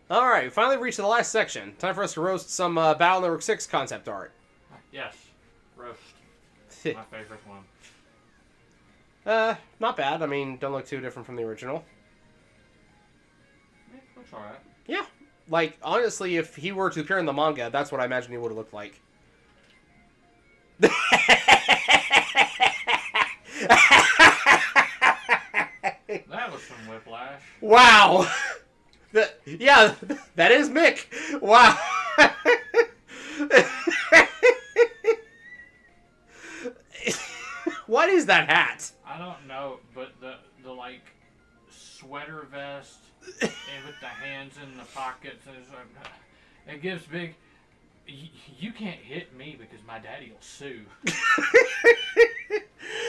Alright, we finally reached the last section. Time for us to roast some Battle Network 6 concept art. Yes. Roast. My favorite one. Not bad. I mean, don't look too different from the original. Yeah, looks alright. Yeah. Like, honestly, if he were to appear in the manga, that's what I imagine he would have looked like. That was some whiplash. Wow! Yeah, that is Mick. Wow. What is that hat? I don't know, but the like sweater vest and with the hands in the pockets and it's like, it gives big. You can't hit me because my daddy will sue.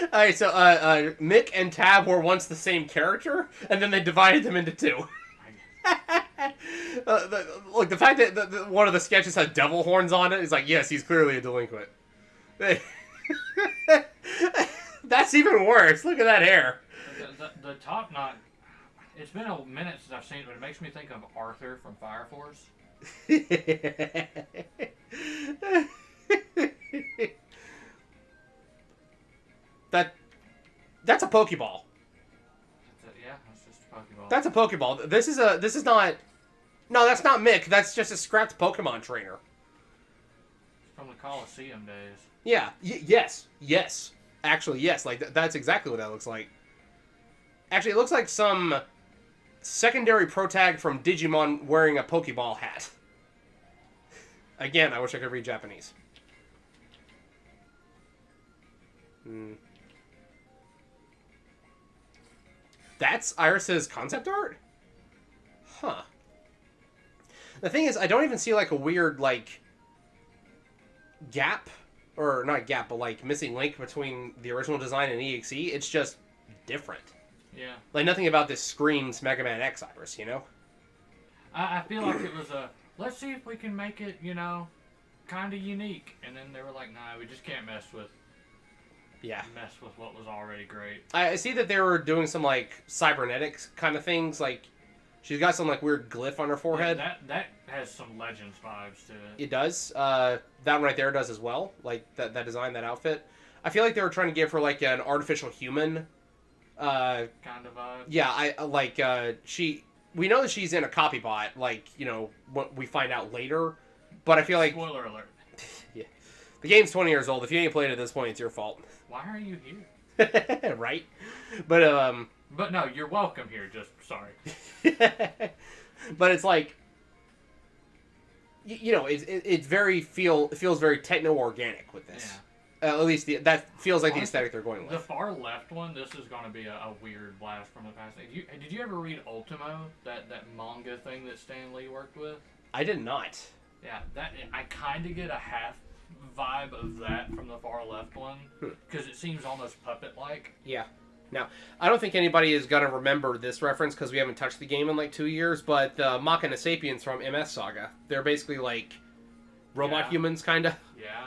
Alright, so Mick and Tab were once the same character, and then they divided them into two. Look, the fact that one of the sketches had devil horns on it is like, yes, he's clearly a delinquent. That's even worse. Look at that hair. The top knot. It's been a minute since I've seen it, but it makes me think of Arthur from Fire Force. That's a Pokeball. Yeah, that's just a Pokeball. That's a Pokeball. This is not. No, that's not Mick. That's just a scrapped Pokemon trainer. From the Coliseum days. Yeah. Yes. Actually, yes. Like that's exactly what that looks like. Actually, it looks like some secondary protag from Digimon wearing a Pokeball hat. Again, I wish I could read Japanese. That's Iris's concept art? Huh. The thing is, I don't even see, like, a weird, like, gap. Or, not gap, but, like, missing link between the original design and EXE. It's just different. Yeah. Like, nothing about this screams MegaMan X Iris, you know? I feel like it was a, let's see if we can make it, kind of unique. And then they were like, nah, we just can't mess with what was already great. I see that they were doing some, like, cybernetics kind of things. Like, she's got some, like, weird glyph on her forehead. Yeah, that has some Legends vibes to it. It does. That one right there does as well. Like, that design, that outfit. I feel like they were trying to give her, like, an artificial human. Kind of vibe. Yeah, we know that she's in a copy bot, like, what we find out later. But I feel like... Spoiler alert. Yeah. The game's 20 years old. If you ain't played it at this point, it's your fault. Why are you here? Right? But, But no, you're welcome here, just sorry. But it's like... it feels very techno-organic with this. Yeah. At least that feels like the aesthetic they're going with. The far left one, this is going to be a weird blast from the past. Did you ever read Ultimo, that manga thing that Stan Lee worked with? I did not. Yeah, I kind of get a half vibe of that from the far left one, because it seems almost puppet-like. Yeah. Now, I don't think anybody is going to remember this reference because we haven't touched the game in like 2 years, but the Machina Sapiens from MS Saga, they're basically like robot humans, kind of. Yeah.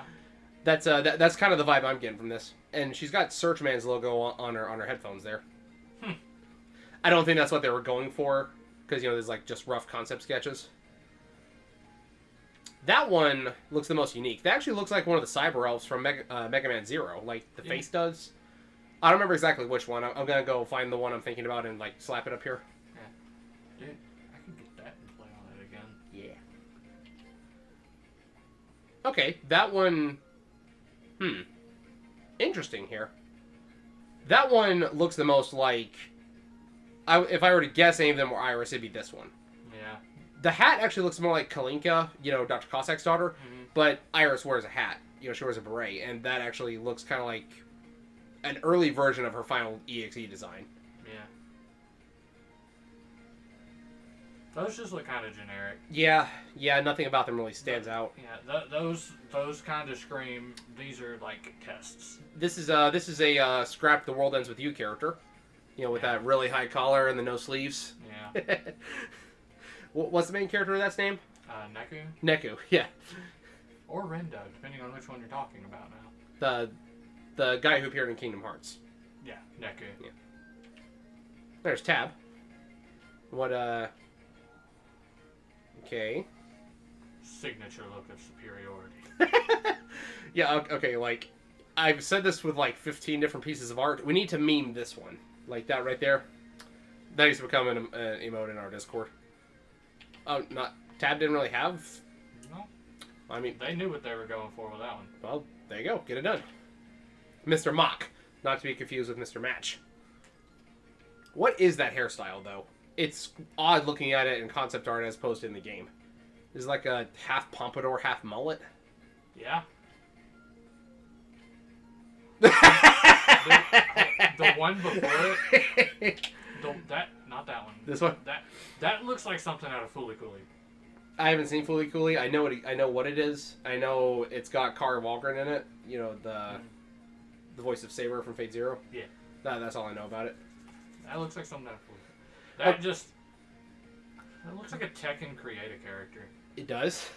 That's kind of the vibe I'm getting from this. And she's got Searchman's logo on her headphones there. I don't think that's what they were going for, because, there's like just rough concept sketches. That one looks the most unique. That actually looks like one of the Cyber Elves from Mega Man Zero, like the face does. I don't remember exactly which one. I'm going to go find the one I'm thinking about and, like, slap it up here. Yeah. Dude, I can get that and play on it again. Yeah. Okay, that one... Interesting here. That one looks the most like... if I were to guess any of them were Iris, it'd be this one. Yeah. The hat actually looks more like Kalinka, Dr. Cossack's daughter, but Iris wears a hat. She wears a beret, and that actually looks kind of like an early version of her final EXE design. Yeah. Those just look kind of generic. Yeah, nothing about them really stands out. Yeah, those kind of scream, these are like tests. This is a Scrap The World Ends With You character. With that really high collar and the no sleeves. Yeah. What's the main character of that name? Neku? Neku, yeah. Or Rendo, depending on which one you're talking about now. The guy who appeared in Kingdom Hearts. Yeah, Neku. Yeah. There's Tab. What, Okay. Signature look of superiority. Yeah, okay, like, I've said this with like 15 different pieces of art. We need to meme this one. Like that right there. That used to become an emote in our Discord. Oh, not... Tab didn't really have... No. I mean... They knew what they were going for with that one. Well, there you go. Get it done. Mr. Mock. Not to be confused with Mr. Match. What is that hairstyle, though? It's odd looking at it in concept art as opposed to in the game. Is it like a half pompadour, half mullet? Yeah. the one before it... not that one. This one? That looks like something out of Fooly Cooly. I haven't seen Fooly Cooly. I know what it is. I know it's got Kara Walgren in it. You know, the voice of Saber from Fate Zero. Yeah. That's all I know about it. That looks like something out of Fooly Cooly. That looks like a Tekken Create a character. It does.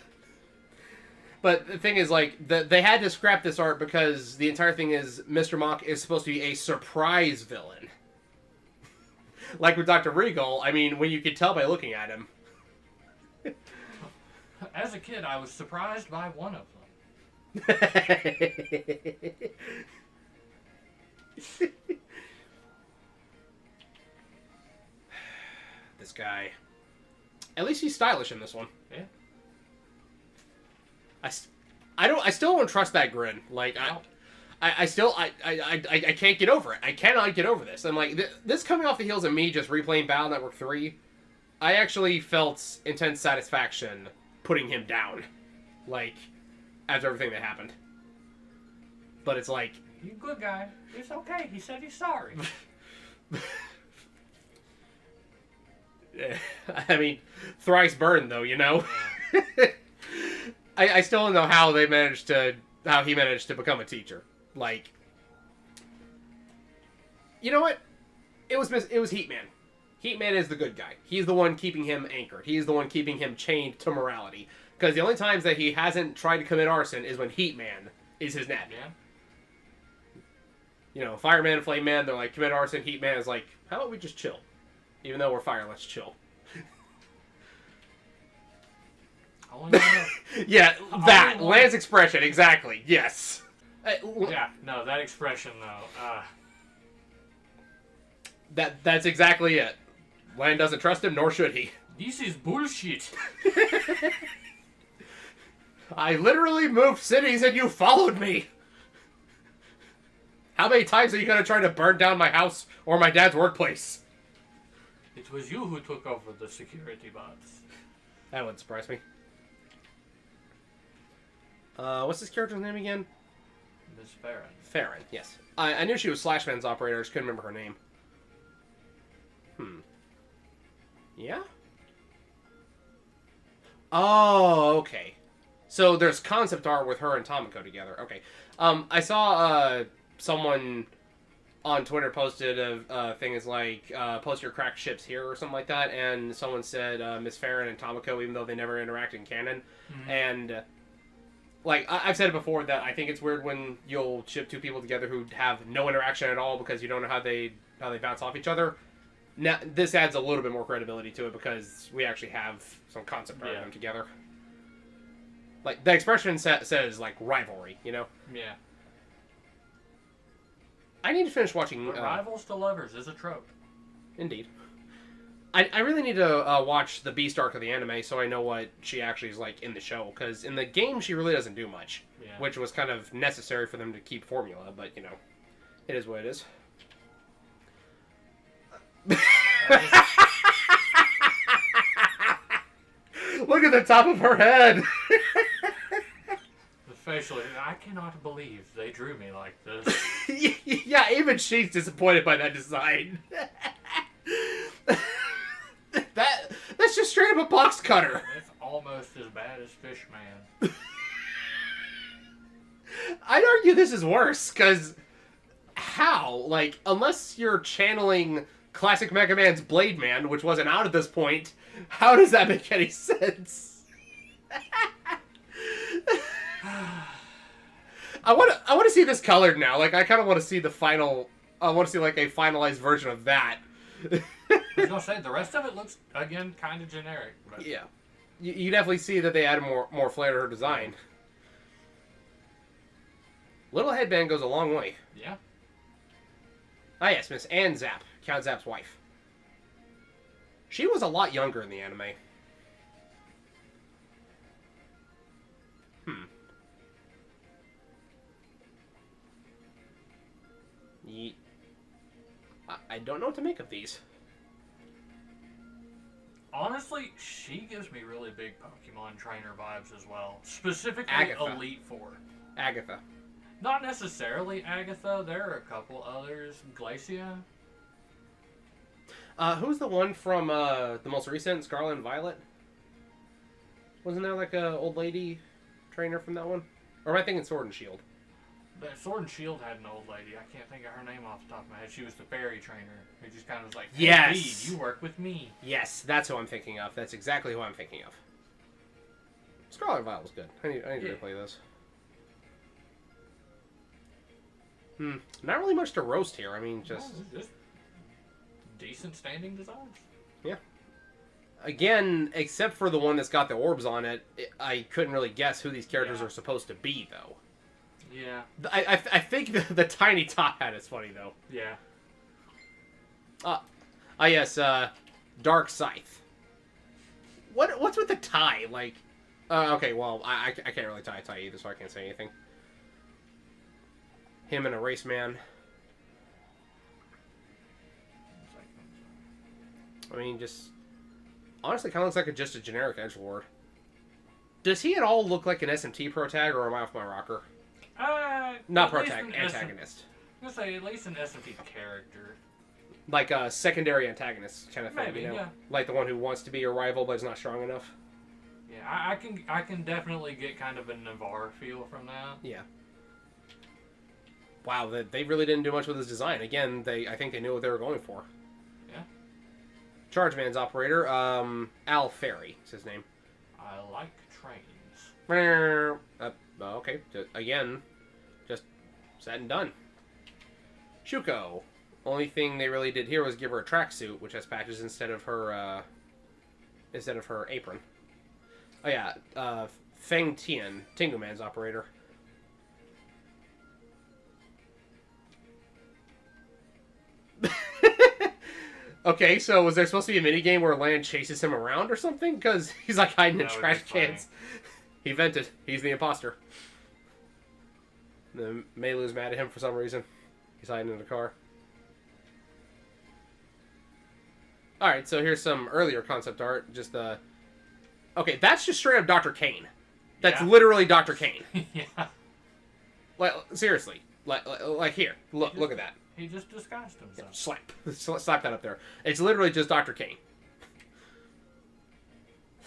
But the thing is, like, they had to scrap this art because the entire thing is Mr. Mock is supposed to be a surprise villain. Like with Dr. Regal, I mean, when you could tell by looking at him. As a kid, I was surprised by one of them. This guy. At least he's stylish in this one. Yeah. I still don't trust that grin. Like, I still can't get over it. I cannot get over this. I'm like, this coming off the heels of me just replaying Battle Network 3, I actually felt intense satisfaction putting him down. Like, after everything that happened. But it's like... You good guy. It's okay. He said he's sorry. I mean, thrice burned, though, you know? I still don't know how he managed to become a teacher. Like, you know what? It was Heatman. Heatman is the good guy. He's the one keeping him anchored. He's the one keeping him chained to morality. Because the only times that he hasn't tried to commit arson is when Heatman is his nappy. Yeah. You know, Fireman and Flame Man, they're like, commit arson. Heatman is like, how about we just chill? Even though we're fire, let's chill. Yeah, that. Land's expression, exactly. Yes. Yeah, no, that expression, though. That's exactly it. Land doesn't trust him, nor should he. This is bullshit. I literally moved cities and you followed me. How many times are you going to try to burn down my house or my dad's workplace? It was you who took over the security bots. That wouldn't surprise me. What's this character's name again? Miss Farron. Farron, yes. I knew she was Slashman's operator, I just couldn't remember her name. Yeah? Oh, okay. So there's concept art with her and Tomoko together. Okay. I saw someone on Twitter posted a thing is like, post your cracked ships here or something like that, and someone said Miss Farron and Tomoko, even though they never interact in canon. Mm-hmm. And, like, I've said it before that I think it's weird when you'll ship two people together who have no interaction at all because you don't know how they bounce off each other. Now, this adds a little bit more credibility to it because we actually have some concept art of them together. Like, the expression says, like, rivalry, you know? Yeah. I need to finish watching... But rivals to lovers is a trope. Indeed. I really need to watch the Beast arc of the anime so I know what she actually is like in the show. Because in the game, she really doesn't do much. Yeah. Which was kind of necessary for them to keep formula. But, you know, it is what it is. Look at the top of her head. The facial, I cannot believe they drew me like this. Yeah, even she's disappointed by that design. That's just straight up a box cutter. It's almost as bad as Fishman. I'd argue this is worse, because how? Like, unless you're channeling classic MegaMan's Blade Man, which wasn't out at this point, how does that make any sense? I want to see this colored now. Like, I kind of want to see the final... I want to see, like, a finalized version of that. I was going to say, the rest of it looks, again, kind of generic. But... Yeah. You definitely see that they added more flair to her design. Little headband goes a long way. Yeah. Ah, yes, Miss Anne Zapp, Count Zapp's wife. She was a lot younger in the anime. I don't know what to make of these. Honestly, she gives me really big Pokemon trainer vibes as well. Specifically Agatha. Elite Four. Agatha. Not necessarily Agatha. There are a couple others. Glacia. Who's the one from the most recent, Scarlet and Violet? Wasn't there like a old lady trainer from that one? Or am I thinking Sword and Shield? But Sword and Shield had an old lady. I can't think of her name off the top of my head. She was the fairy trainer who just kind of was like, hey, yes, Bede, you work with me. Yes, that's who I'm thinking of. That's exactly who I'm thinking of. Scarlet and Violet was good. I need to replay this. Not really much to roast here. I mean, just decent standing designs. Yeah. Again, except for the one that's got the orbs on it, I couldn't really guess who these characters are supposed to be, though. Yeah. I think the tiny top hat is funny, though. Yeah. Yes, Dark Scythe. What's with the tie? Like, okay, well, I can't really tie a tie either, so I can't say anything. Him and a race man. I mean, just honestly, kind of looks like just a generic edgelord. Does he at all look like an SMT pro tag, or am I off my rocker? Not pro tag, antagonist. I'm gonna say at least an SMT character. Like a secondary antagonist kind of thing, Maybe, you know? yeah. Like the one who wants to be your rival but is not strong enough. Yeah, I can definitely get kind of a Navarre feel from that. Yeah. Wow, they really didn't do much with his design. Again, I think they knew what they were going for. Yeah. Chargeman's operator, Al Ferry is his name. I like trains. Okay, again, just said and done. Shuko. Only thing they really did here was give her a tracksuit, which has patches instead of her apron. Oh yeah, Feng Tian, Tengu Man's operator. Okay, so was there supposed to be a minigame where Lan chases him around or something? Because he's like hiding in trash cans. He vented. He's the imposter. The Meilu's mad at him for some reason. He's hiding in the car. Alright, so here's some earlier concept art. Just okay, that's just straight up Dr. Kane. That's literally Dr. Kane. Yeah. Like, seriously. Like here. Look at that. He just disguised himself. Slap that up there. It's literally just Dr. Kane.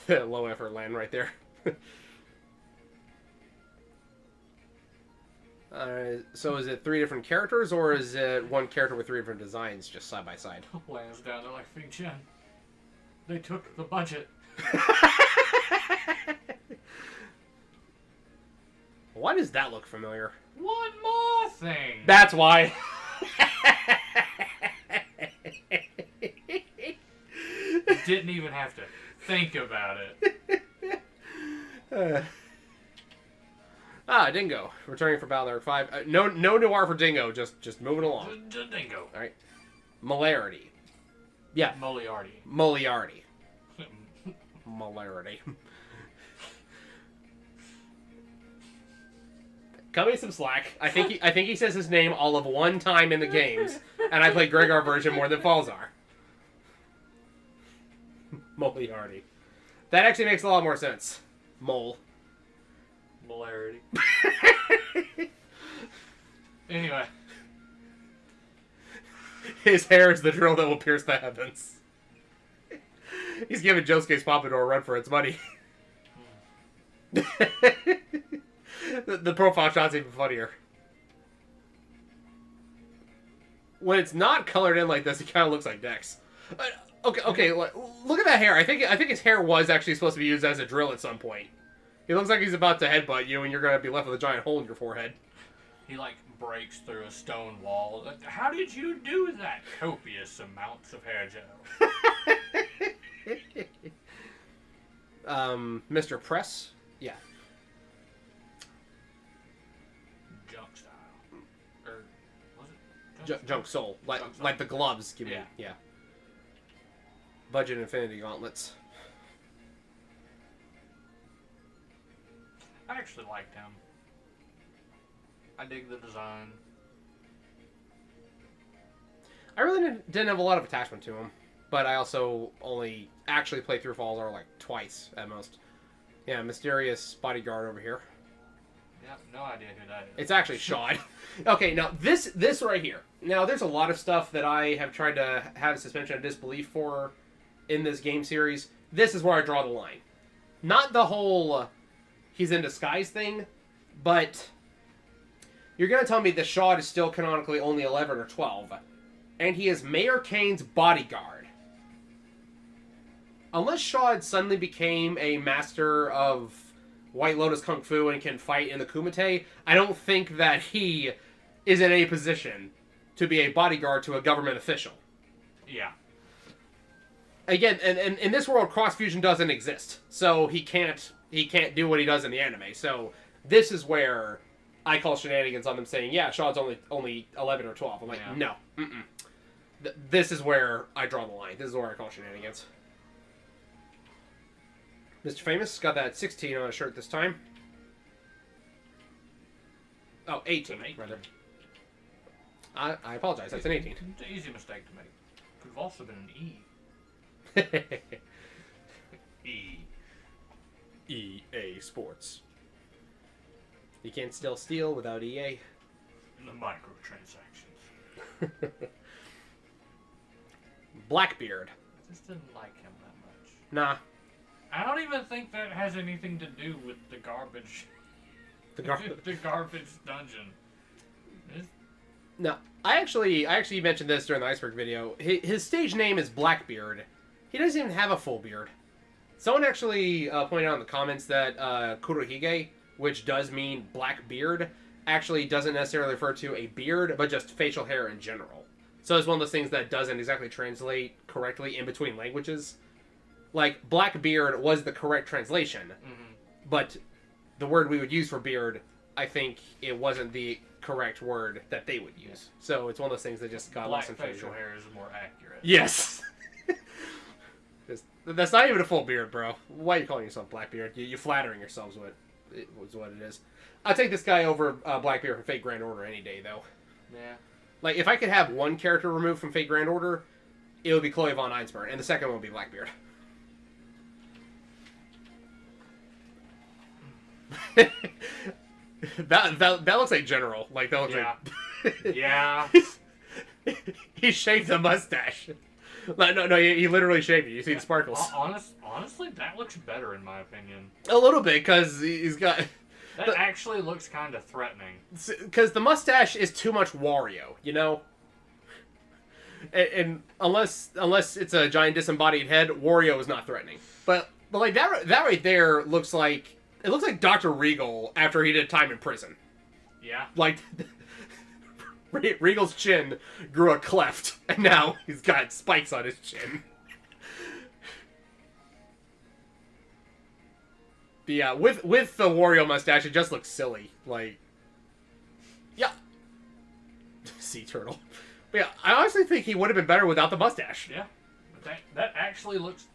Low effort land right there. So is it 3 different characters, or is it one character with 3 different designs just side by side? Lands down there like Fing Chen. They took the budget. Why does that look familiar? One more thing. That's why. Didn't even have to think about it. Dingo. Returning for Battle Arc 5. No noir for Dingo, just moving along. Dingo. Alright. Molarity. Yeah. Moriarty. Moriarty. Molarity. Cut me some slack. I think he says his name all of one time in the games, and I played Gregor version more than Falzar. Moriarty. That actually makes a lot more sense. Mole. Molarity. Anyway. His hair is the drill that will pierce the heavens. He's giving Josuke's Pompadour a run for its money. The profile shot's even funnier. When it's not colored in like this, it kind of looks like Dex. Okay, look at that hair. I think his hair was actually supposed to be used as a drill at some point. He looks like he's about to headbutt you, and you're going to be left with a giant hole in your forehead. He, breaks through a stone wall. How did you do that? Copious amounts of hair gel. Mr. Press. Yeah. Junk style. Or was it? Junk Soul. Like, Junk Soul. like the gloves, give me. Yeah. Yeah. Budget Infinity Gauntlets. I actually liked him. I dig the design. I really didn't have a lot of attachment to him, but I also only actually played through Falls like twice at most. Yeah, mysterious bodyguard over here. Yeah, no idea who that is. It's actually Shod. Okay, now this right here. Now there's a lot of stuff that I have tried to have suspension of disbelief for in this game series. This is where I draw the line. Not the whole he's in disguise thing, but you're gonna tell me that Shod is still canonically only 11 or 12. And he is Mayor Kane's bodyguard. Unless Shod suddenly became a master of White Lotus Kung Fu and can fight in the Kumite, I don't think that he is in a position to be a bodyguard to a government official. Yeah. Again, and in this world, cross fusion doesn't exist, so he can't do what he does in the anime. So this is where I call shenanigans on them saying, yeah, Shad's only 11 or 12. I'm like, Yeah. no, this is where I draw the line. This is where I call shenanigans. Mr. Famous got that 16 on his shirt this time. Oh, 18, rather. I apologize. That's an 18. It's an easy mistake to make. Could have also been an E. EA Sports. You can't still steal without EA. The microtransactions. Blackbeard. I just didn't like him that much. Nah. I don't even think that has anything to do with the garbage. The garbage. The garbage dungeon. No. I actually mentioned this during the Iceberg video. His stage name is Blackbeard. He doesn't even have a full beard. Someone actually pointed out in the comments that Kurohige, which does mean black beard, actually doesn't necessarily refer to a beard, but just facial hair in general. So it's one of those things that doesn't exactly translate correctly in between languages. Like, Blackbeard was the correct translation, but the word we would use for beard, I think it wasn't the correct word that they would use. So it's one of those things that just got lost in facial translation. hair is more accurate. Yes. That's not even a full beard, bro. Why are you calling yourself Blackbeard? You're flattering yourselves with it was what it is. I'll take this guy over Blackbeard from Fate Grand Order any day, though. Yeah. Like, if I could have one character removed from Fate Grand Order, it would be Chloe von Einsburn, and the second one would be Blackbeard. that looks like General. Like, that looks like... Yeah. He shaved the mustache. No, he literally shaved it. You see the sparkles. Honestly, that looks better in my opinion. A little bit, because he's got... That actually looks kind of threatening. Because the mustache is too much Wario, you know? And unless it's a giant disembodied head, Wario is not threatening. But like, that right there looks like... It looks like Dr. Regal after he did time in prison. Yeah. Like... Regal's chin grew a cleft, and now he's got spikes on his chin. But yeah, with the Wario mustache, it just looks silly. Like, yeah. Sea turtle. But yeah, I honestly think he would have been better without the mustache. Yeah. But that actually looks...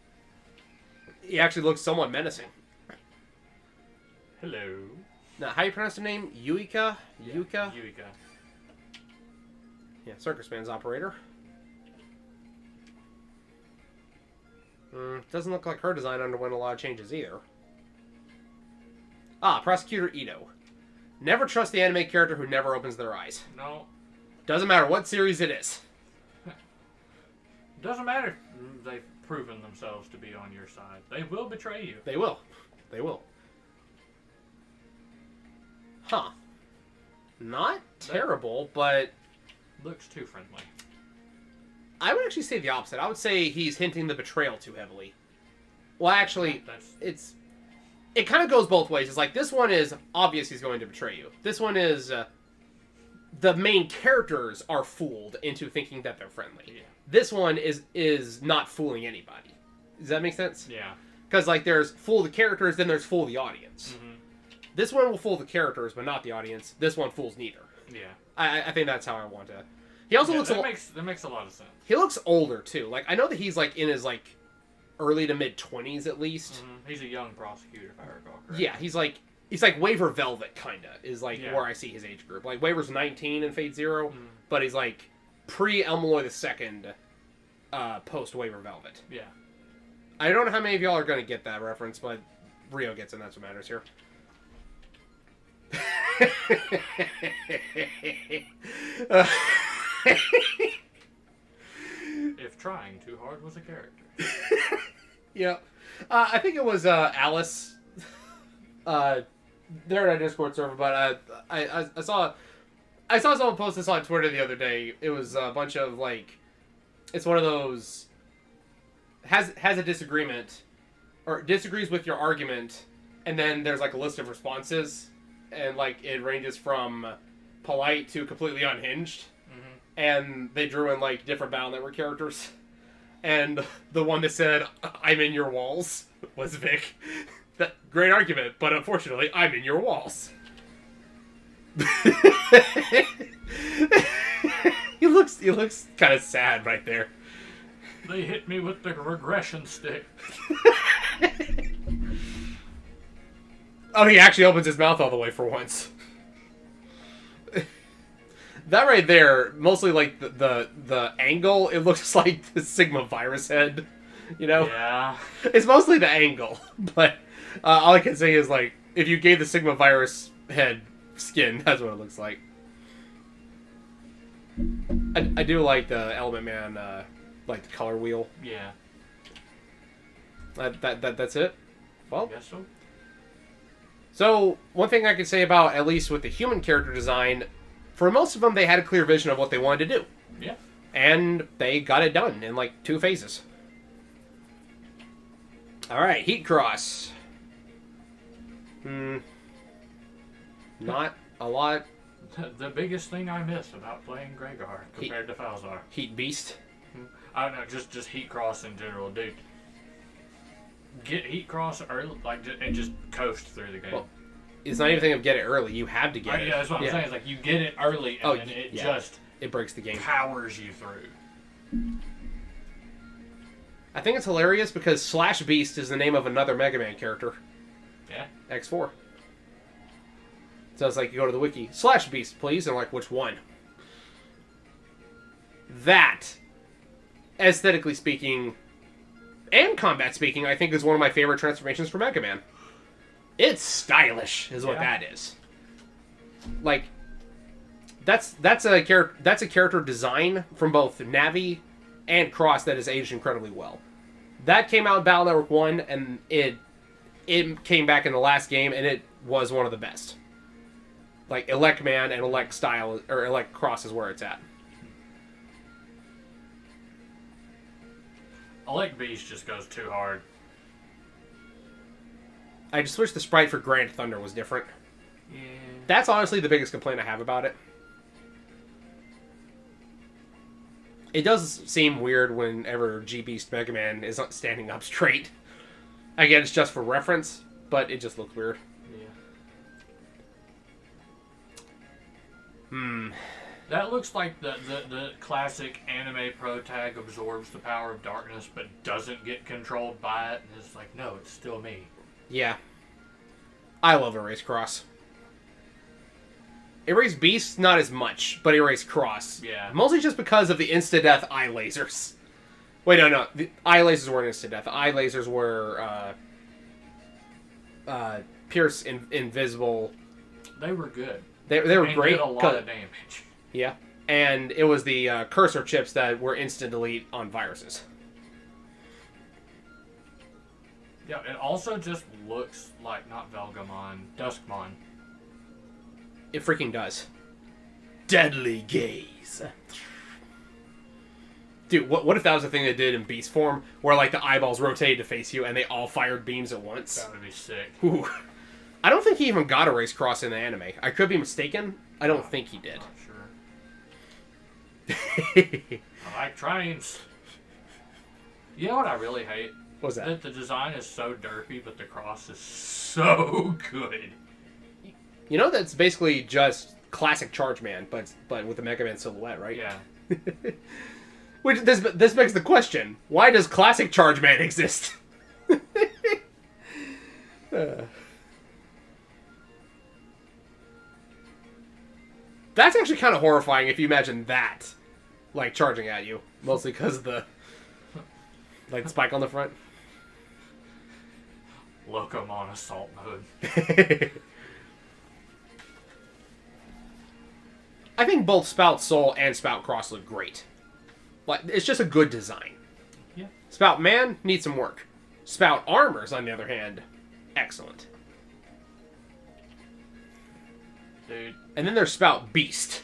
He actually looks somewhat menacing. Hello. Now, how do you pronounce the name? Yuika? Yeah. Yuika? Yuika. Yeah, Circus Man's operator. Doesn't look like her design underwent a lot of changes either. Prosecutor Ido. Never trust the anime character who never opens their eyes. No. Doesn't matter what series it is. Doesn't matter if they've proven themselves to be on your side. They will betray you. They will. They will. Huh. Not terrible, but... Looks too friendly. I would actually say the opposite. I would say he's hinting the betrayal too heavily. Well, actually, it kind of goes both ways. It's like, this one is obvious he's going to betray you. This one is the main characters are fooled into thinking that they're friendly. Yeah. This one is not fooling anybody. Does that make sense? Yeah. Because, like, there's fool the characters, then there's fool the audience. Mm-hmm. This one will fool the characters, but not the audience. This one fools neither. Yeah. I think that's how I want to... He also looks... That makes a lot of sense. He looks older, too. Like, I know that he's, like, in his, like, early to mid-20s, at least. Mm-hmm. He's a young prosecutor, if I recall correctly. Yeah, he's like Waver Velvet, kind of, is, like, where I see his age group. Like, Waver's 19 in Fate Zero, but he's, like, pre-Elmaloy II, post-Waver Velvet. Yeah. I don't know how many of y'all are going to get that reference, but Rio gets it, and that's what matters here. If trying too hard was a character. Yeah. I think it was Alice. They're in a Discord server, but I saw someone post this on Twitter the other day. It was a bunch of, like, it's one of those has a disagreement or disagrees with your argument, and then there's, like, a list of responses, and, like, it ranges from polite to completely unhinged. And they drew in, like, different Battle Network characters. And the one that said, "I'm in your walls," was Vic. That great argument, but unfortunately, I'm in your walls. He looks kind of sad right there. They hit me with the regression stick. Oh, he actually opens his mouth all the way for once. That right there, mostly like the angle, it looks like the Sigma virus head, you know? Yeah. It's mostly the angle, but all I can say is, like, if you gave the Sigma virus head skin, that's what it looks like. I do like the Element Man, like the color wheel. Yeah. That's it? Well, I guess so. So, one thing I can say about, at least with the human character design, for most of them, they had a clear vision of what they wanted to do. Yeah. And they got it done in, like, 2 phases. Alright, Heat Cross. Not a lot. The biggest thing I miss about playing Gregar compared to Falzar. Heat Beast. I don't know, just Heat Cross in general, dude. Get Heat Cross early, like, and just coast through the game. Well, it's not even a thing of get it early. You have to get it. Yeah, that's what I'm saying. It's like you get it early, and then it just it breaks the game. Powers you through. I think it's hilarious because Slash Beast is the name of another MegaMan character. Yeah. X4. So it's like you go to the wiki, Slash Beast, please, and like, which one? That, aesthetically speaking, and combat speaking, I think is one of my favorite transformations for MegaMan. It's stylish, is what that is. Like, that's a character design from both Navi and Cross that has aged incredibly well. That came out in Battle Network 1, and it came back in the last game, and it was one of the best. Like, Elect Man and Elect Style, or Elect Cross is where it's at. Elect Beast just goes too hard. I just wish the sprite for Grand Thunder was different. Yeah. That's honestly the biggest complaint I have about it. It does seem weird whenever G-Beast Megaman isn't standing up straight. Again, it's just for reference, but it just looks weird. Yeah. That looks like the classic anime protag absorbs the power of darkness but doesn't get controlled by it. And it's like, no, it's still me. Yeah. I love Erase Cross. Erase Beast, not as much, but Erase Cross. Yeah. Mostly just because of the insta-death eye lasers. Wait, no. The eye lasers weren't insta-death. The eye lasers were, Pierce Invisible. They were good. They were great. Did a lot of damage. Yeah. And it was the cursor chips that were instant delete on viruses. Yeah, it also just looks like, not Velgamon, Duskmon. It freaking does. Deadly Gaze. Dude, what if that was the thing they did in Beast form, where, like, the eyeballs rotated to face you and they all fired beams at once? That would be sick. Ooh. I don't think he even got a race cross in the anime. I could be mistaken. I don't think he did. Not sure. I like trains. You know what I really hate? What was that? The design is so derpy, but the cross is so good. You know that's basically just classic Charge Man, but with the Mega Man silhouette, right? Yeah. Which this begs the question: why does classic Charge Man exist? That's actually kind of horrifying if you imagine that, like, charging at you. Mostly because of the, like, spike on the front. Locomon assault mode. I think both Spout Soul and Spout Cross look great. Like, it's just a good design. Yeah. Spout Man needs some work. Spout Armors, on the other hand, excellent. Dude. And then there's Spout Beast.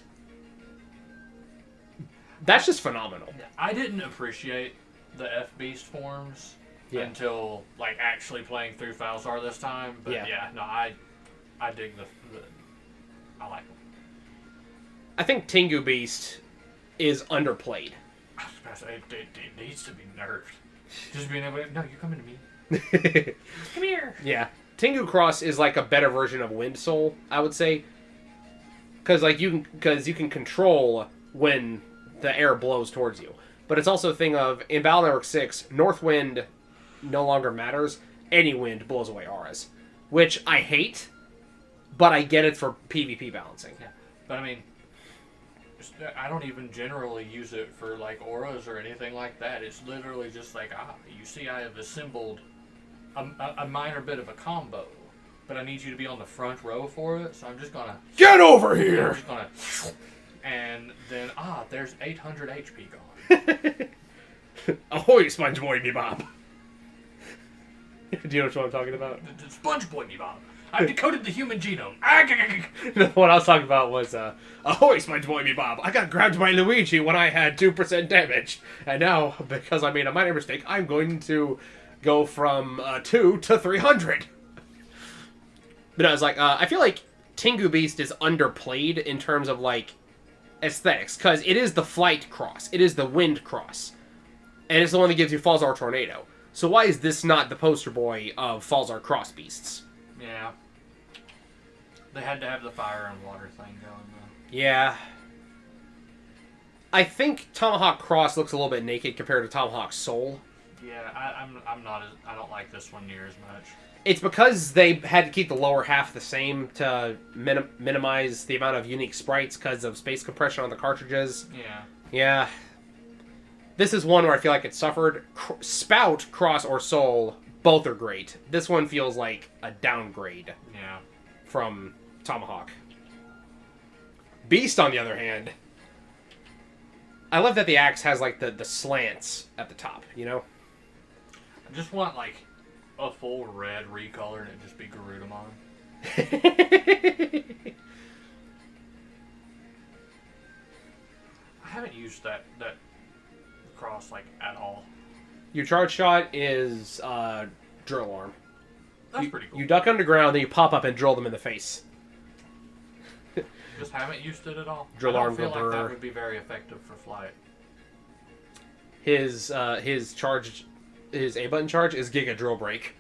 That's just phenomenal. I didn't appreciate the F-Beast forms until, like, actually playing through Falzar this time. But no, I dig the I like them. I think Tengu Beast is underplayed. I was about to say, it needs to be nerfed. Just being able to, no, you're coming to me. Come here. Yeah. Tengu Cross is like a better version of Wind Soul, I would say. Because you can control when the air blows towards you. But it's also a thing of, in Battle Network 6, North Wind no longer matters. Any wind blows away auras. Which I hate, but I get it for PvP balancing. Yeah. But I mean, I don't even generally use it for, like, auras or anything like that. It's literally just like, you see I have assembled a minor bit of a combo. But I need you to be on the front row for it, so I'm just gonna... Get over here! I'm just gonna... And then, there's 800 HP gone. Ahoy, Sponge Boy Bebop! Do you know what I'm talking about? Sponge Boy Bebop! I've decoded the human genome! What I was talking about was, Ahoy, Sponge Boy Bebop! I got grabbed by Luigi when I had 2% damage. And now, because I made a minor mistake, I'm going to go from 2 to 300. But I was like, I feel like Tengu Beast is underplayed in terms of, like, aesthetics. Because it is the Flight Cross. It is the Wind Cross. And it's the one that gives you Falzar Tornado. So why is this not the poster boy of Falzar Cross Beasts? Yeah. They had to have the fire and water thing going, though. Yeah. I think Tomahawk Cross looks a little bit naked compared to Tomahawk Soul. Yeah, I'm not as... I don't like this one near as much. It's because they had to keep the lower half the same to minimize the amount of unique sprites because of space compression on the cartridges. Yeah. Yeah. This is one where I feel like it suffered. Spout, Cross, or Soul, both are great. This one feels like a downgrade from Tomahawk. Beast, on the other hand, I love that the axe has like the slants at the top, you know? I just want, like, a full red recolor and it just be Garudamon. I haven't used that cross, like, at all. Your charge shot is drill arm. That's pretty cool. You duck underground, then you pop up and drill them in the face. Just haven't used it at all. Drill I don't arm feel go like that brr. would be very effective for flight. His charge, his A button charge is Giga Drill Break.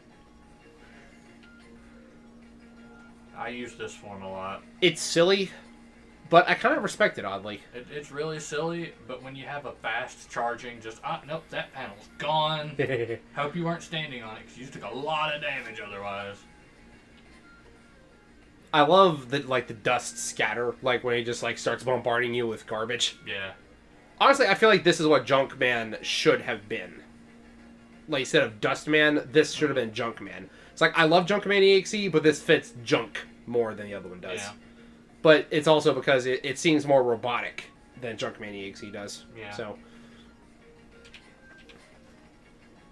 I use this form a lot. It's silly, but I kind of respect it, oddly. It's really silly, but when you have a fast charging, just, nope, that panel's gone. Hope you weren't standing on it, because you took a lot of damage otherwise. I love the dust scatter, like when he just like starts bombarding you with garbage. Yeah. Honestly, I feel like this is what Junkman should have been. Like, instead of Dustman, this should have been Junkman. It's like, I love Junkman EXE, but this fits Junk more than the other one does. Yeah. But it's also because it seems more robotic than Junkman EXE does. Yeah. So,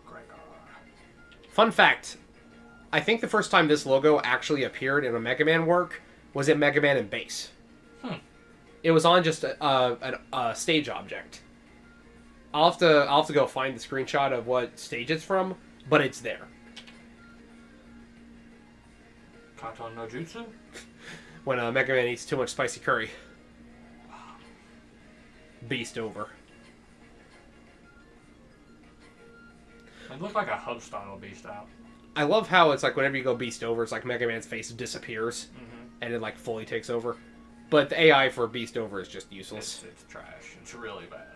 Gregor. fun fact, I think the first time this logo actually appeared in a MegaMan work was in MegaMan in Base. It was on just a stage object. I'll have to go find the screenshot of what stage it's from, but it's there. Katon no Jutsu? When MegaMan eats too much spicy curry. Beast over. It looked like a hub-style Beast out. I love how it's like whenever you go Beast over, it's like Mega Man's face disappears, and it like fully takes over. But the AI for Beast over is just useless. It's trash. It's really bad.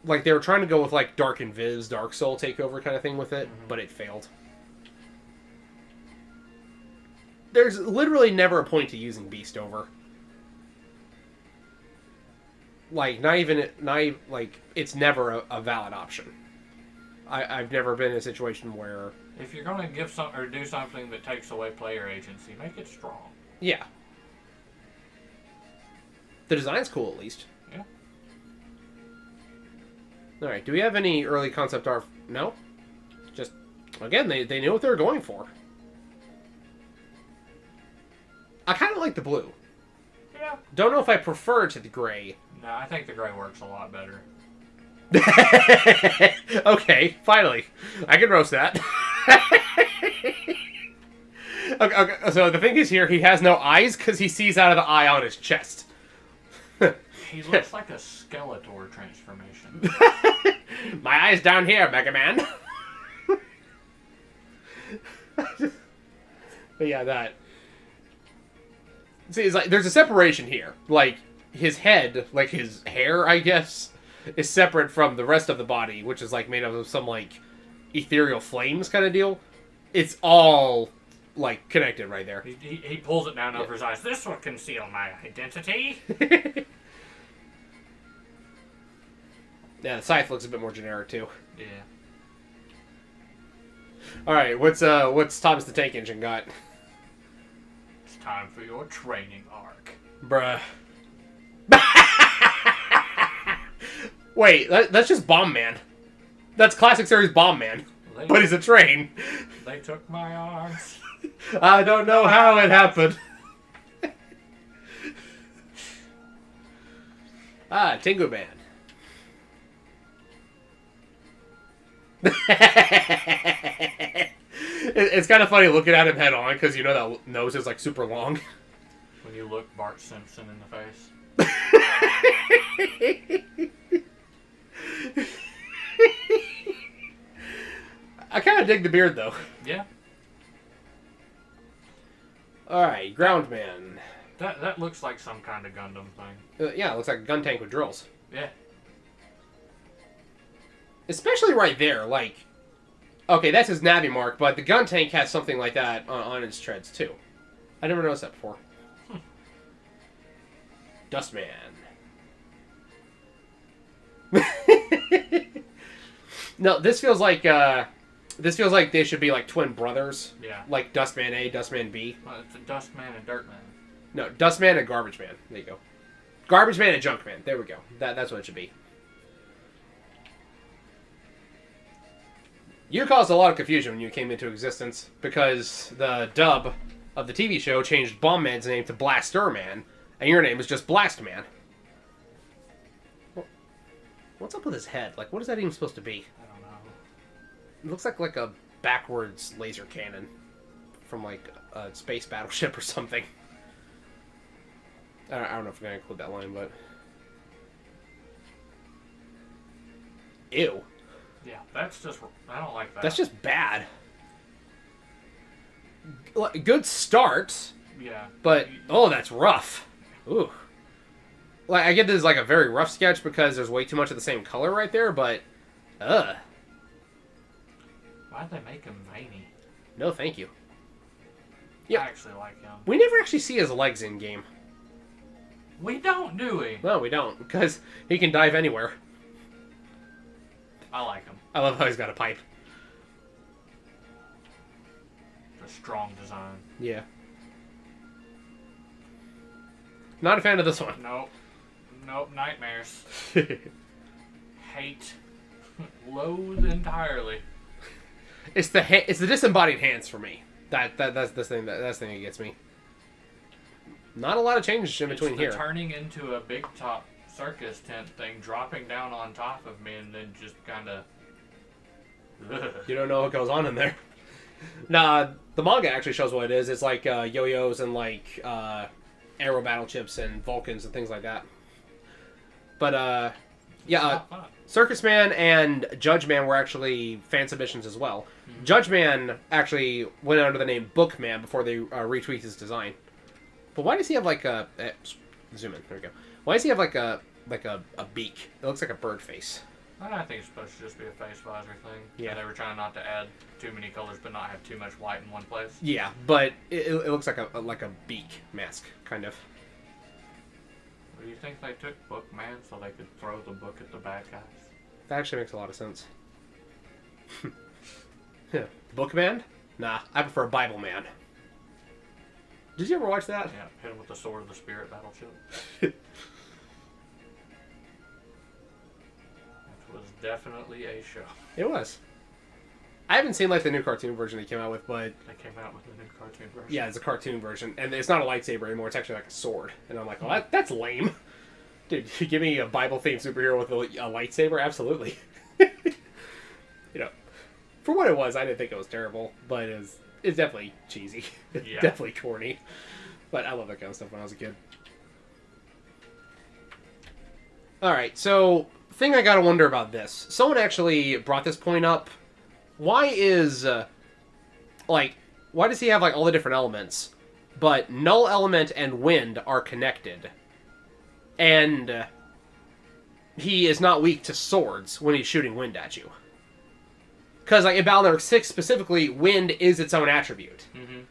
Like, they were trying to go with like Dark Invis, Dark Soul takeover kind of thing with it, but it failed. There's literally never a point to using Beast over. Like, it's never a valid option. I've never been in a situation where... If you're going to give some or do something that takes away player agency, make it strong. Yeah. The design's cool, at least. Yeah. Alright, do we have any early concept art? No? Just, again, they knew what they were going for. I kind of like the blue. Yeah. Don't know if I prefer it to the gray. No, I think the gray works a lot better. Okay, finally. I can roast that. Okay, so the thing is here, he has no eyes because he sees out of the eye on his chest. He looks like a Skeletor transformation. My eye's down here, Mega Man. But yeah, that. See, it's like there's a separation here. Like his head, like his hair, I guess, is separate from the rest of the body, which is like made up of some like ethereal flames kind of deal. It's all like connected right there. He pulls it down over his eyes. This will conceal my identity. Yeah, the scythe looks a bit more generic too. Yeah. All right, what's Thomas the Tank Engine got? It's time for your training arc. Bruh. Wait, that's just Bomb Man. That's classic series Bomb Man. But he's a train. They took my arms. I don't know how it happened. Tengu Man. It's kind of funny looking at him head on because you know that nose is like super long. When you look Bart Simpson in the face. I kind of dig the beard though. Yeah. Alright, Ground Man. That looks like some kind of Gundam thing. Yeah, it looks like a gun tank with drills. Yeah. Especially right there, like... Okay, that's his Navi mark, but the gun tank has something like that on its treads, too. I never noticed that before. Dustman. No, this feels like they should be like twin brothers. Yeah. Like Dustman A, Dustman B. Well, it's a Dustman and Dirtman. No, Dustman and Garbage Man. There you go. Garbage Man and Junk Man. There we go. That's what it should be. You caused a lot of confusion when you came into existence because the dub of the TV show changed Bomb Man's name to Blaster Man, and your name is just Blast Man. What's up with his head? Like, what is that even supposed to be? I don't know. It looks like a backwards laser cannon from like a space battleship or something. I don't know if I'm gonna include that line, but ew. Yeah, that's just... I don't like that. That's just bad. Good start. Yeah. But, oh, that's rough. Ooh. Like, I get this is like a very rough sketch because there's way too much of the same color right there, but, Why'd they make him veiny? No, thank you. Yeah. I actually like him. We never actually see his legs in game. We don't, do we? No, we don't, because he can dive anywhere. I like him. I love how he's got a pipe. A strong design. Yeah. Not a fan of this one. Nope. Nope, nightmares. Hate. Loathe entirely. It's the disembodied hands for me. That's the thing that gets me. Not a lot of changes in between here. Turning into a big top circus tent thing, dropping down on top of me, and then just kind of. You don't know what goes on in there. Nah, the manga actually shows what it is. It's like yo-yos and like aero battle chips and Vulcans and things like that. But Yeah, Not fun. Circus Man and Judge Man were actually fan submissions as well. Mm-hmm. Judge Man actually went under the name Bookman before they retweaked his design. But why does he have like a... zoom in. There we go. Why does he have like a beak? It looks like a bird face. I think it's supposed to just be a face visor thing. Yeah. And they were trying not to add too many colors, but not have too much white in one place. Yeah, but it looks like a beak mask, kind of. Do you think they took Bookman so they could throw the book at the bad guys? That actually makes a lot of sense. Bookman? Nah, I prefer Bible Man. Did you ever watch that? Yeah, hit him with the Sword of the Spirit battleship. It was definitely a show. It was. I haven't seen like the new cartoon version they came out with, but They came out with a new cartoon version. yeah, it's a cartoon version, and it's not a lightsaber anymore. It's actually like a sword, and I'm like, well, that's lame. Dude, you give me a Bible-themed superhero with a lightsaber? Absolutely. You know, for what it was, I didn't think it was terrible, but it's definitely cheesy. Yeah. Definitely corny. But I love that kind of stuff when I was a kid. Alright, so, thing I gotta wonder about this. Someone actually brought this point up. Why is, why does he have, like, all the different elements, but null element and wind are connected? And he is not weak to swords when he's shooting wind at you. Because, like, in Battle Network 6 specifically, wind is its own attribute. Mm-hmm.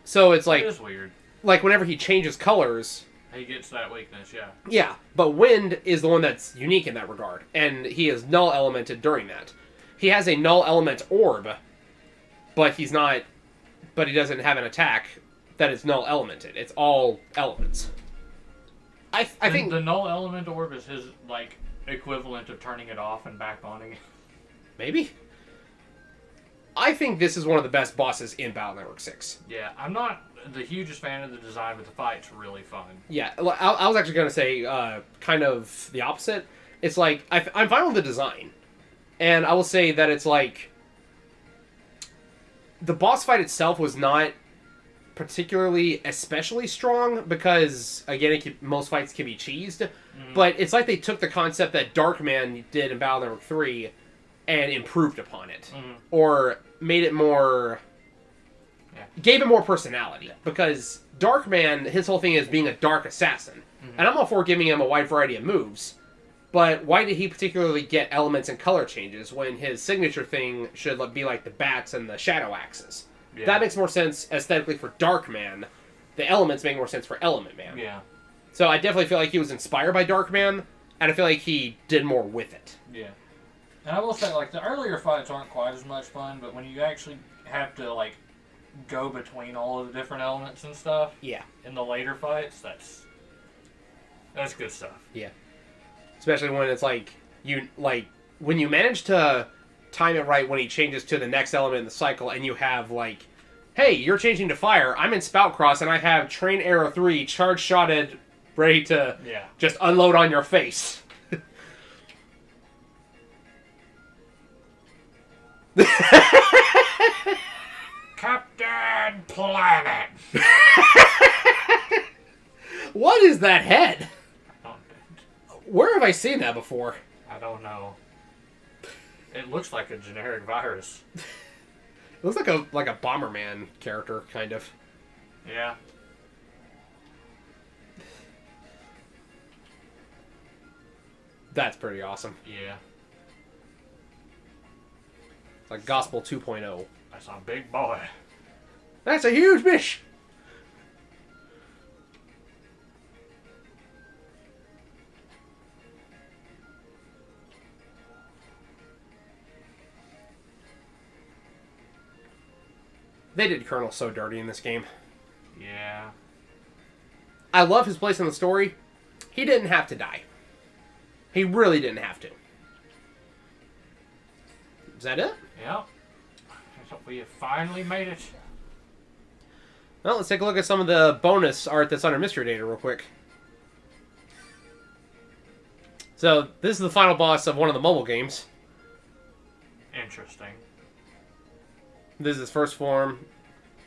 So it's like... It is weird. Like, whenever he changes colors... He gets that weakness, yeah. Yeah, but wind is the one that's unique in that regard. And he is null elemented during that. He has a null element orb, but he's not... But he doesn't have an attack that is null elemented. It's all elements. I think... The null element orb is his, like, equivalent of turning it off and back on again. Maybe? I think this is one of the best bosses in Battle Network 6. Yeah, I'm not the hugest fan of the design, but the fight's really fun. Yeah, I was actually going to say kind of the opposite. It's like, I'm fine with the design. And I will say that it's like... The boss fight itself was not particularly especially strong because, again, most fights can be cheesed. Mm-hmm. But it's like they took the concept that Darkman did in Battle Network 3 and improved upon it. Mm-hmm. Or made it more... Yeah. Gave it more personality. Yeah. Because Darkman, his whole thing is being a dark assassin. Mm-hmm. And I'm all for giving him a wide variety of moves. But why did he particularly get elements and color changes when his signature thing should be like the bats and the shadow axes? Yeah. That makes more sense aesthetically for Darkman. The elements make more sense for Element Man. Yeah. So I definitely feel like he was inspired by Darkman, and I feel like he did more with it. Yeah. And I will say, like, the earlier fights aren't quite as much fun, but when you actually have to, like, go between all of the different elements and stuff... Yeah. In the later fights, that's good stuff. Yeah. Especially when it's like, when you manage to time it right when he changes to the next element in the cycle, and you have, like, hey, you're changing to fire, I'm in Spout Cross, and I have Train Arrow 3 charge shotted, ready to just unload on your face. Captain Planet! What is that head? Where have I seen that before? I don't know. It looks like a generic virus. It looks like a Bomberman character, kind of. Yeah. That's pretty awesome. Yeah. It's like Gospel 2.0. That's a big boy. That's a huge fish! They did Colonel so dirty in this game. Yeah. I love his place in the story. He didn't have to die. He really didn't have to. Is that it? Yep. We have finally made it. Well, let's take a look at some of the bonus art that's under Mystery Data real quick. So, this is the final boss of one of the mobile games. Interesting. This is his first form.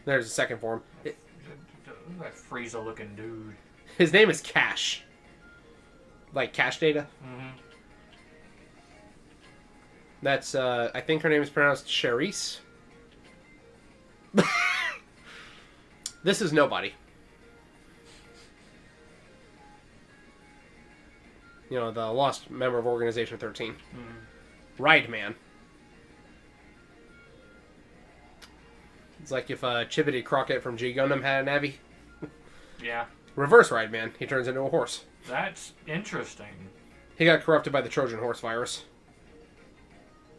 There's his second form. That Frieza-looking dude. His name is Cash. like cache data. Mm-hmm. That's I think her name is pronounced Charisse. This is nobody. You know, the lost member of Organization 13. Mm-hmm. Ride Man. It's like if Chibbity Crockett from G Gundam had a Navi. Yeah. Reverse Ride Man. He turns into a horse. That's interesting. He got corrupted by the Trojan horse virus.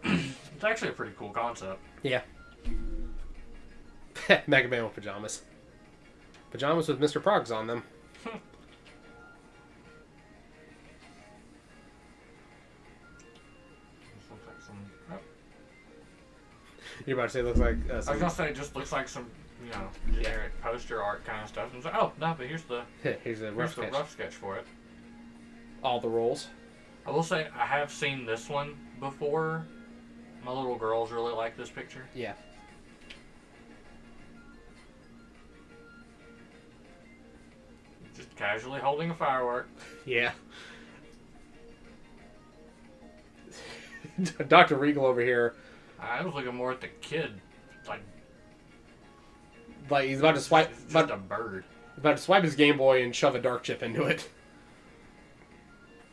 It's actually a pretty cool concept. Yeah. MegaMan with pajamas. Pajamas with Mr. Progs on them. This looks like some... Oh. You're about to say it looks like... I was gonna say it just looks like some, you know, generic poster art kind of stuff. And it's like, oh, no, but here's the rough sketch. rough sketch for it. All the rolls. I will say I have seen this one before. My little girls really like this picture. Yeah. Just casually holding a firework. Yeah. Dr. Regal over here. I was looking more at the kid. Like he's about to swipe. It's just a bird. About to swipe his Game Boy and shove a dark chip into it.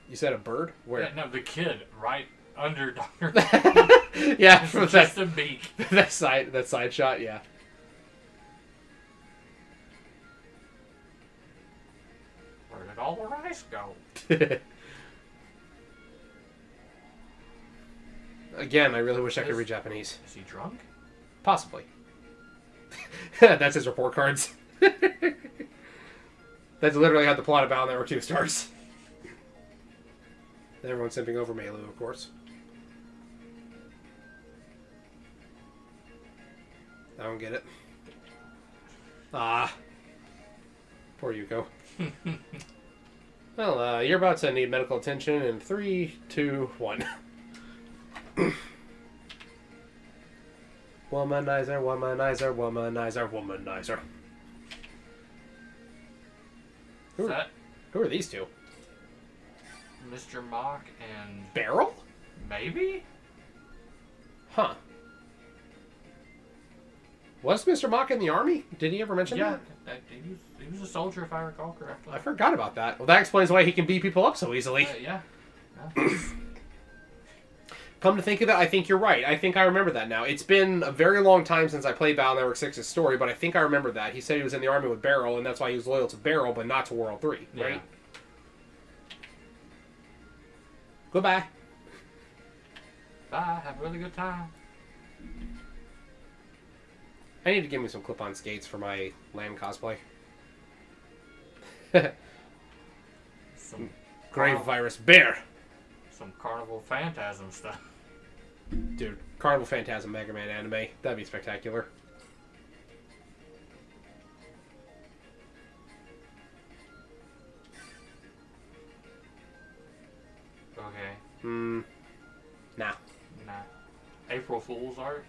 You said a bird? Where? Yeah, no, the kid right under Dr. Yeah, from just a beak. that side shot. Yeah. Where did all the rice go? Again, I really wish I could read Japanese. Is he drunk? Possibly. That's his report cards. That's literally how the plot about there were 2 stars. Everyone's simping over Melu, of course. I don't get it. Ah. Poor Yuko. Well, you're about to need medical attention in 3, 2, 1. Womanizer, womanizer, womanizer, womanizer. Who are these two? Mr. Mock and... Barrel? Maybe? Huh. Was Mr. Mock in the army? Did he ever mention that? He was a soldier, if I recall correctly. I forgot about that. Well, that explains why he can beat people up so easily. Yeah. Come to think of it, I think you're right. I think I remember that now. It's been a very long time since I played Battle Network 6's story, but I think I remember that. He said he was in the army with Barrel, and that's why he was loyal to Barrel, but not to World 3, right? Yeah. Goodbye. Bye. Have a really good time. I need to give me some clip-on skates for my land cosplay. Some Grave Virus Bear. Some Carnival Phantasm stuff. Dude, Carnival Phantasm Mega Man anime. That'd be spectacular. Okay. Nah. Nah. April Fool's art?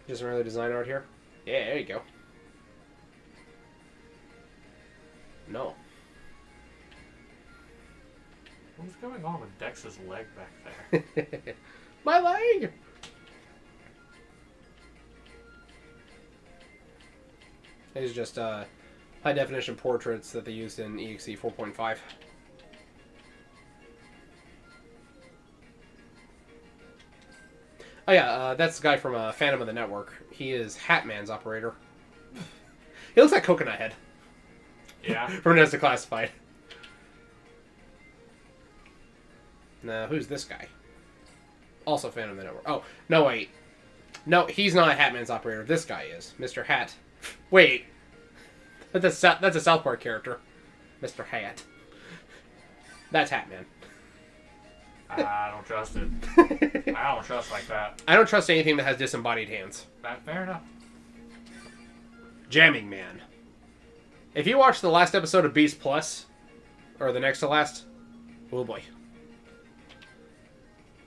Just another design art here? Yeah, there you go. No. What's going on with Dex's leg back there? My leg! These are just high-definition portraits that they used in EXE 4.5. Oh yeah, that's the guy from Phantom of the Network. He is Hatman's operator. He looks like Coconut Head. Yeah. From Nestor Classified. Now, who's this guy? Also Phantom of the Network. Oh, no, wait. No, he's not Hatman's operator. This guy is. Mr. Hat. Wait. That's a South Park character. Mr. Hat. That's Hatman. I don't trust it. I don't trust like that. I don't trust anything that has disembodied hands. Fair enough. Jamming Man. If you watch the last episode of Beast Plus, or the next to last, oh boy.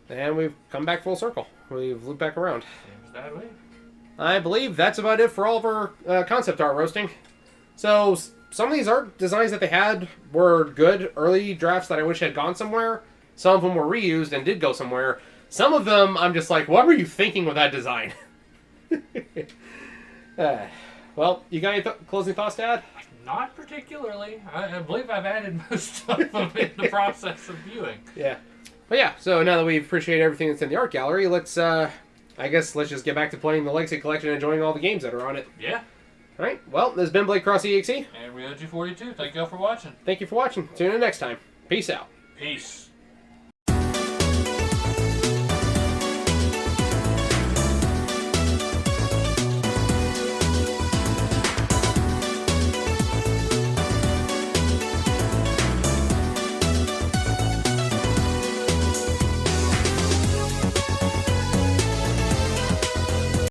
And we've come back full circle. We've looped back around. Seems that way. I believe that's about it for all of our concept art roasting. So some of these art designs that they had were good early drafts that I wish had gone somewhere. Some of them were reused and did go somewhere. Some of them, I'm just like, what were you thinking with that design? Well, you got any closing thoughts to add? Not particularly. I believe I've added most of them in the process of viewing. Yeah. But yeah, so now that we appreciate everything that's in the art gallery, let's just get back to playing the Legacy Collection and enjoying all the games that are on it. Yeah. Alright, well, this has been Blake Cross EXE. And Ryoji42. Thank y'all for watching. Thank you for watching. Tune in next time. Peace out. Peace.